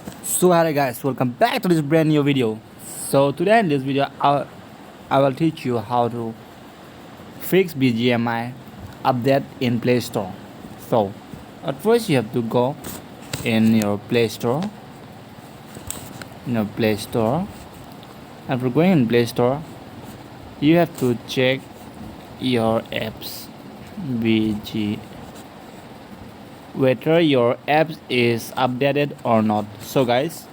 So hi guys, welcome back to this brand new video. So today in this video I will teach you how to fix BGMI update in Play Store. So at first you have to go in your Play Store. After going in Play Store, you have to check your apps BG whether your apps is updated or not. So guys,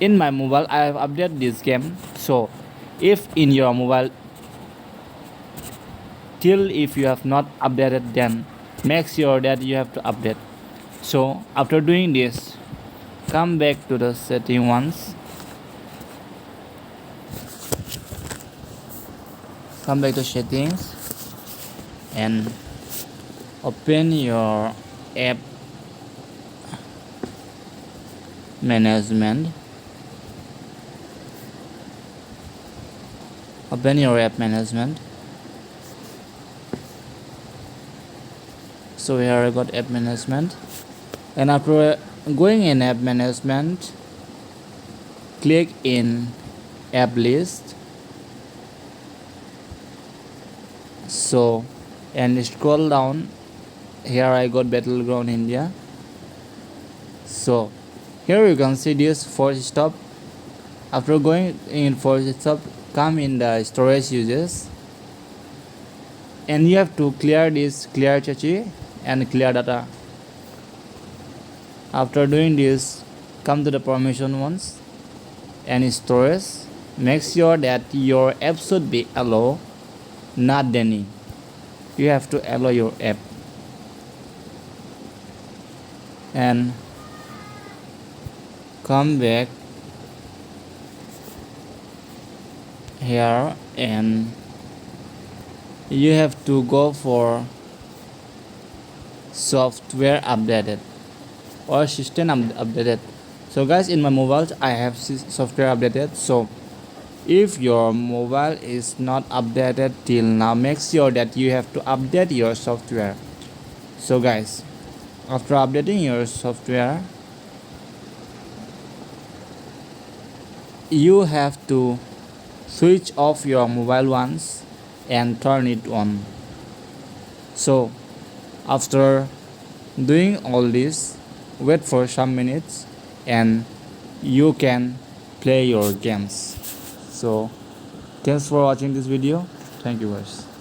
in my mobile I have updated this game. So if in your mobile till if you have not updated, then make sure that you have to update. So after doing this, come back to the setting once, come back to settings and open your app management. Open your app management. So here I got app management, and after going in app management, click in app list. So and scroll down. Here I got Battleground India. So here you can see this force stop. After going in force stop, come in the storage uses, and you have to clear this clear cache and clear data. After doing this, come to the permission ones and storage. Make sure that your app should be allow, not deny. You have to allow your app. And come back here and you have to go for software updated or system updated. So guys, in my mobile I have software updated. So if your mobile is not updated till now, make sure that you have to update your software. So guys, after updating your software, you have to switch off your mobile once and turn it on. So after doing all this, wait for some minutes and you can play your games. So thanks for watching this video. Thank you guys.